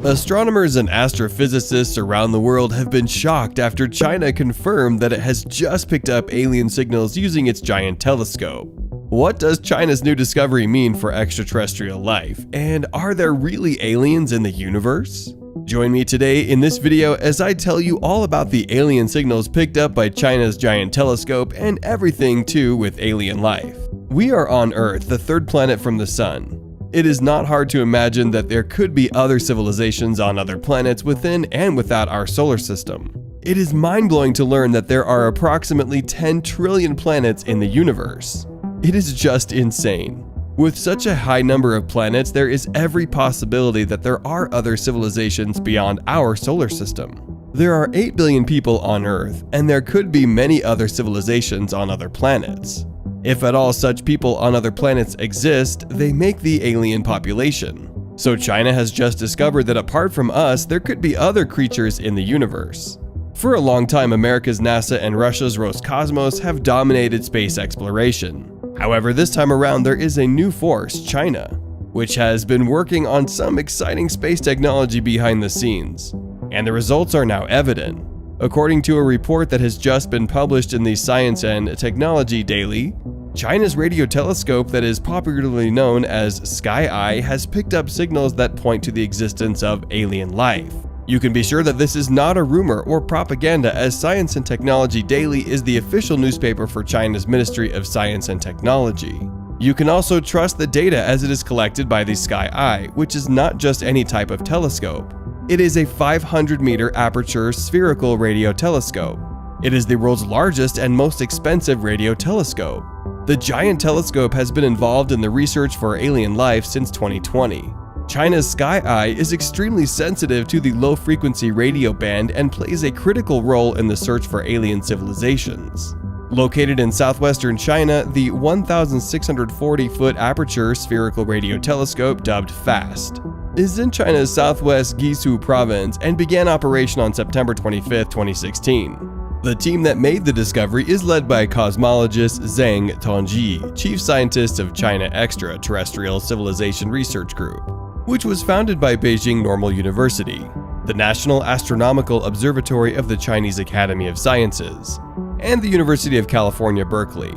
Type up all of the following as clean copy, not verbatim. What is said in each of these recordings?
Astronomers and astrophysicists around the world have been shocked after China confirmed that it has just picked up alien signals using its giant telescope. What does China's new discovery mean for extraterrestrial life? And are there really aliens in the universe? Join me today in this video as I tell you all about the alien signals picked up by China's giant telescope and everything too with alien life. We are on Earth, the third planet from the Sun. It is not hard to imagine that there could be other civilizations on other planets within and without our solar system. It is mind-blowing to learn that there are approximately 10 trillion planets in the universe. It is just insane. With such a high number of planets, there is every possibility that there are other civilizations beyond our solar system. There are 8 billion people on Earth, and there could be many other civilizations on other planets. If at all such people on other planets exist, they make the alien population. So China has just discovered that apart from us, there could be other creatures in the universe. For a long time, America's NASA and Russia's Roscosmos have dominated space exploration. However, this time around there is a new force, China, which has been working on some exciting space technology behind the scenes. And the results are now evident. According to a report that has just been published in the Science and Technology Daily, China's radio telescope that is popularly known as Sky Eye has picked up signals that point to the existence of alien life. You can be sure that this is not a rumor or propaganda, as Science and Technology Daily is the official newspaper for China's Ministry of Science and Technology. You can also trust the data as it is collected by the Sky Eye, which is not just any type of telescope. It is a 500-meter aperture spherical radio telescope. It is the world's largest and most expensive radio telescope. The giant telescope has been involved in the research for alien life since 2020. China's Sky Eye is extremely sensitive to the low-frequency radio band and plays a critical role in the search for alien civilizations. Located in southwestern China, the 1,640-foot aperture spherical radio telescope, dubbed FAST, is in China's southwest Guizhou province and began operation on September 25, 2016. The team that made the discovery is led by cosmologist Zheng Tongji, chief scientist of China Extraterrestrial Civilization Research Group, which was founded by Beijing Normal University, the National Astronomical Observatory of the Chinese Academy of Sciences, and the University of California, Berkeley.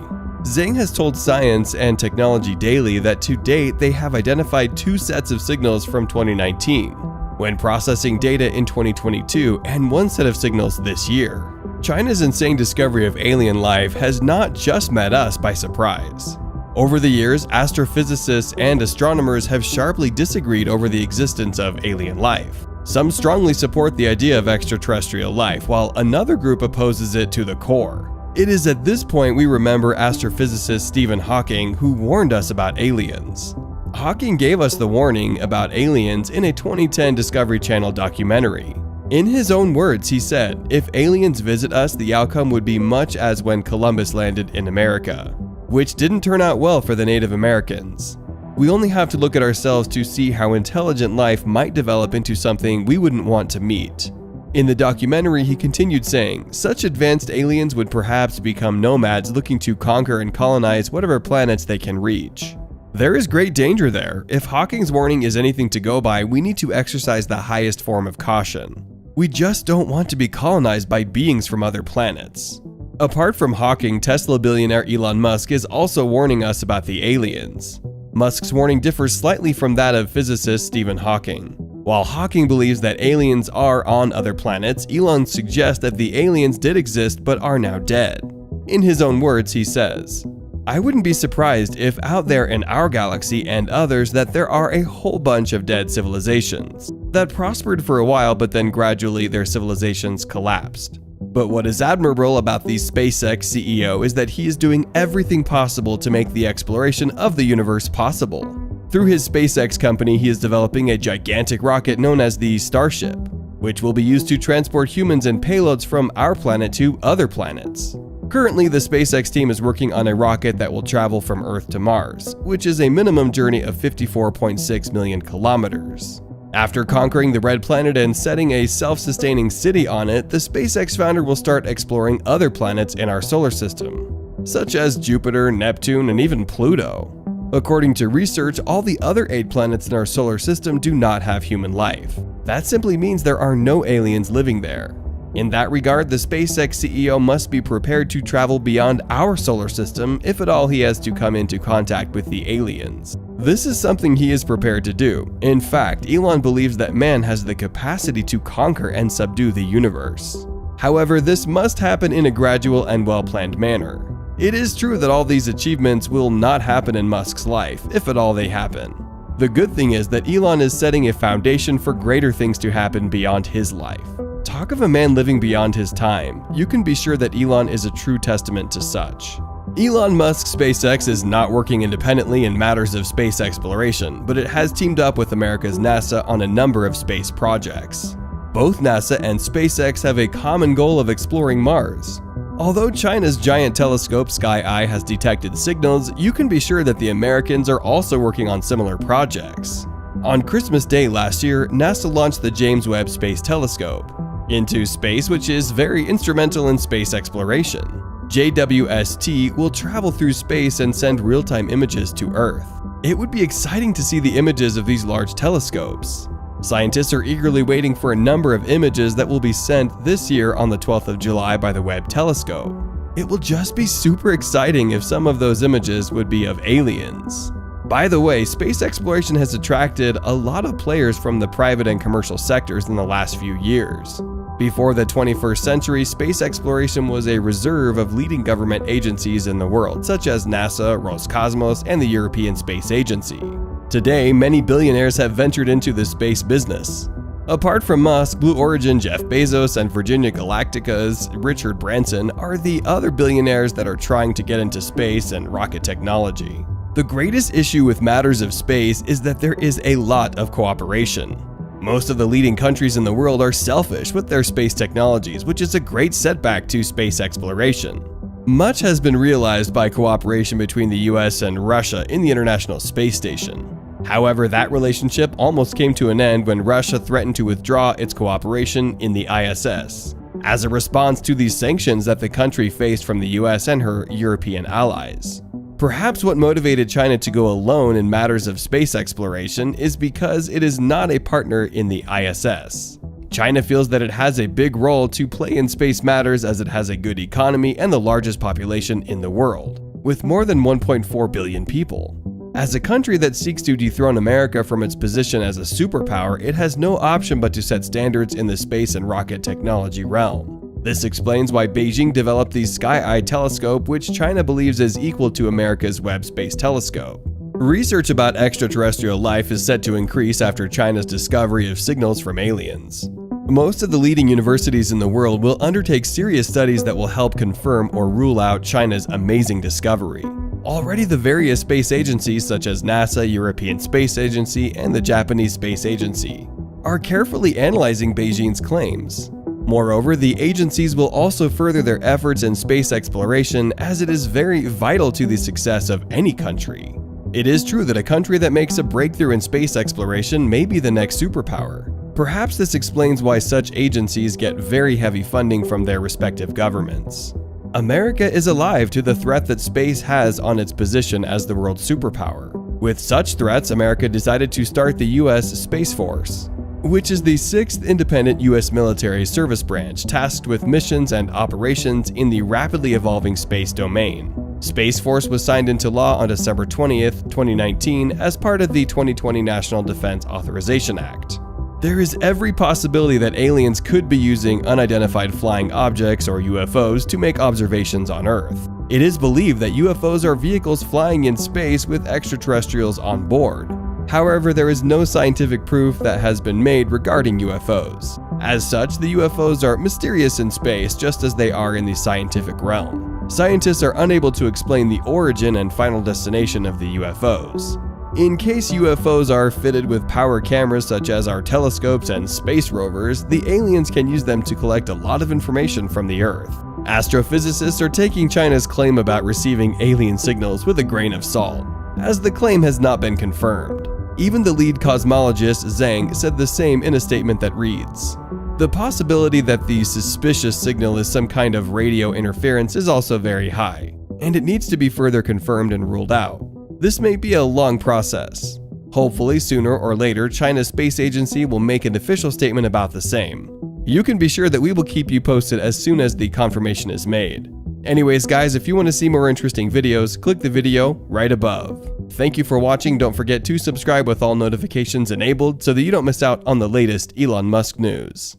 Zheng has told Science and Technology Daily that to date they have identified 2 sets of signals from 2019, when processing data in 2022, and 1 set of signals this year. China's insane discovery of alien life has not just met us by surprise. Over the years, astrophysicists and astronomers have sharply disagreed over the existence of alien life. Some strongly support the idea of extraterrestrial life, while another group opposes it to the core. It is at this point we remember astrophysicist Stephen Hawking, who warned us about aliens. Hawking gave us the warning about aliens in a 2010 Discovery Channel documentary. In his own words, he said, "If aliens visit us, the outcome would be much as when Columbus landed in America, which didn't turn out well for the Native Americans. We only have to look at ourselves to see how intelligent life might develop into something we wouldn't want to meet." In the documentary, he continued saying, "Such advanced aliens would perhaps become nomads looking to conquer and colonize whatever planets they can reach." There is great danger there. If Hawking's warning is anything to go by, we need to exercise the highest form of caution. We just don't want to be colonized by beings from other planets. Apart from Hawking, Tesla billionaire Elon Musk is also warning us about the aliens. Musk's warning differs slightly from that of physicist Stephen Hawking. While Hawking believes that aliens are on other planets, Elon suggests that the aliens did exist but are now dead. In his own words, he says, "I wouldn't be surprised if out there in our galaxy and others that there are a whole bunch of dead civilizations that prospered for a while, but then gradually their civilizations collapsed." But what is admirable about the SpaceX CEO is that he is doing everything possible to make the exploration of the universe possible. Through his SpaceX company, he is developing a gigantic rocket known as the Starship, which will be used to transport humans and payloads from our planet to other planets. Currently, the SpaceX team is working on a rocket that will travel from Earth to Mars, which is a minimum journey of 54.6 million kilometers. After conquering the Red Planet and setting a self-sustaining city on it, the SpaceX founder will start exploring other planets in our solar system, such as Jupiter, Neptune, and even Pluto. According to research, all the other 8 planets in our solar system do not have human life. That simply means there are no aliens living there. In that regard, the SpaceX CEO must be prepared to travel beyond our solar system if at all he has to come into contact with the aliens. This is something he is prepared to do. In fact, Elon believes that man has the capacity to conquer and subdue the universe. However, this must happen in a gradual and well-planned manner. It is true that all these achievements will not happen in Musk's life, if at all they happen. The good thing is that Elon is setting a foundation for greater things to happen beyond his life. Talk of a man living beyond his time. You can be sure that Elon is a true testament to such. Elon Musk's SpaceX is not working independently in matters of space exploration, but it has teamed up with America's NASA on a number of space projects. Both NASA and SpaceX have a common goal of exploring Mars. Although China's giant telescope Sky-Eye has detected signals, you can be sure that the Americans are also working on similar projects. On Christmas Day last year, NASA launched the James Webb Space Telescope into space, which is very instrumental in space exploration. JWST will travel through space and send real-time images to Earth. It would be exciting to see the images of these large telescopes. Scientists are eagerly waiting for a number of images that will be sent this year on the 12th of July by the Webb telescope. It will just be super exciting if some of those images would be of aliens. By the way, space exploration has attracted a lot of players from the private and commercial sectors in the last few years. Before the 21st century, space exploration was a reserve of leading government agencies in the world, such as NASA, Roscosmos, and the European Space Agency. Today, many billionaires have ventured into the space business. Apart from Musk, Blue Origin Jeff Bezos and Virginia Galactica's Richard Branson are the other billionaires that are trying to get into space and rocket technology. The greatest issue with matters of space is that there is a lot of cooperation. Most of the leading countries in the world are selfish with their space technologies, which is a great setback to space exploration. Much has been realized by cooperation between the US and Russia in the International Space Station. However, that relationship almost came to an end when Russia threatened to withdraw its cooperation in the ISS, as a response to the sanctions that the country faced from the US and her European allies. Perhaps what motivated China to go alone in matters of space exploration is because it is not a partner in the ISS. China feels that it has a big role to play in space matters as it has a good economy and the largest population in the world, with more than 1.4 billion people. As a country that seeks to dethrone America from its position as a superpower, it has no option but to set standards in the space and rocket technology realm. This explains why Beijing developed the Sky-Eye telescope, which China believes is equal to America's Webb Space Telescope. Research about extraterrestrial life is set to increase after China's discovery of signals from aliens. Most of the leading universities in the world will undertake serious studies that will help confirm or rule out China's amazing discovery. Already the various space agencies such as NASA, European Space Agency, and the Japanese Space Agency are carefully analyzing Beijing's claims. Moreover, the agencies will also further their efforts in space exploration as it is very vital to the success of any country. It is true that a country that makes a breakthrough in space exploration may be the next superpower. Perhaps this explains why such agencies get very heavy funding from their respective governments. America is alive to the threat that space has on its position as the world's superpower. With such threats, America decided to start the U.S. Space Force, which is the 6th independent U.S. military service branch tasked with missions and operations in the rapidly evolving space domain. Space Force was signed into law on December 20th, 2019 as part of the 2020 National Defense Authorization Act. There is every possibility that aliens could be using unidentified flying objects or UFOs to make observations on Earth. It is believed that UFOs are vehicles flying in space with extraterrestrials on board. However, there is no scientific proof that has been made regarding UFOs. As such, the UFOs are mysterious in space just as they are in the scientific realm. Scientists are unable to explain the origin and final destination of the UFOs. In case UFOs are fitted with power cameras such as our telescopes and space rovers, the aliens can use them to collect a lot of information from the Earth. Astrophysicists are taking China's claim about receiving alien signals with a grain of salt, as the claim has not been confirmed. Even the lead cosmologist Zhang said the same in a statement that reads, "The possibility that the suspicious signal is some kind of radio interference is also very high, and it needs to be further confirmed and ruled out. This may be a long process. Hopefully, sooner or later, China's space agency will make an official statement about the same. You can be sure that we will keep you posted as soon as the confirmation is made. Anyways guys, if you want to see more interesting videos, click the video right above. Thank you for watching. Don't forget to subscribe with all notifications enabled so that you don't miss out on the latest Elon Musk news.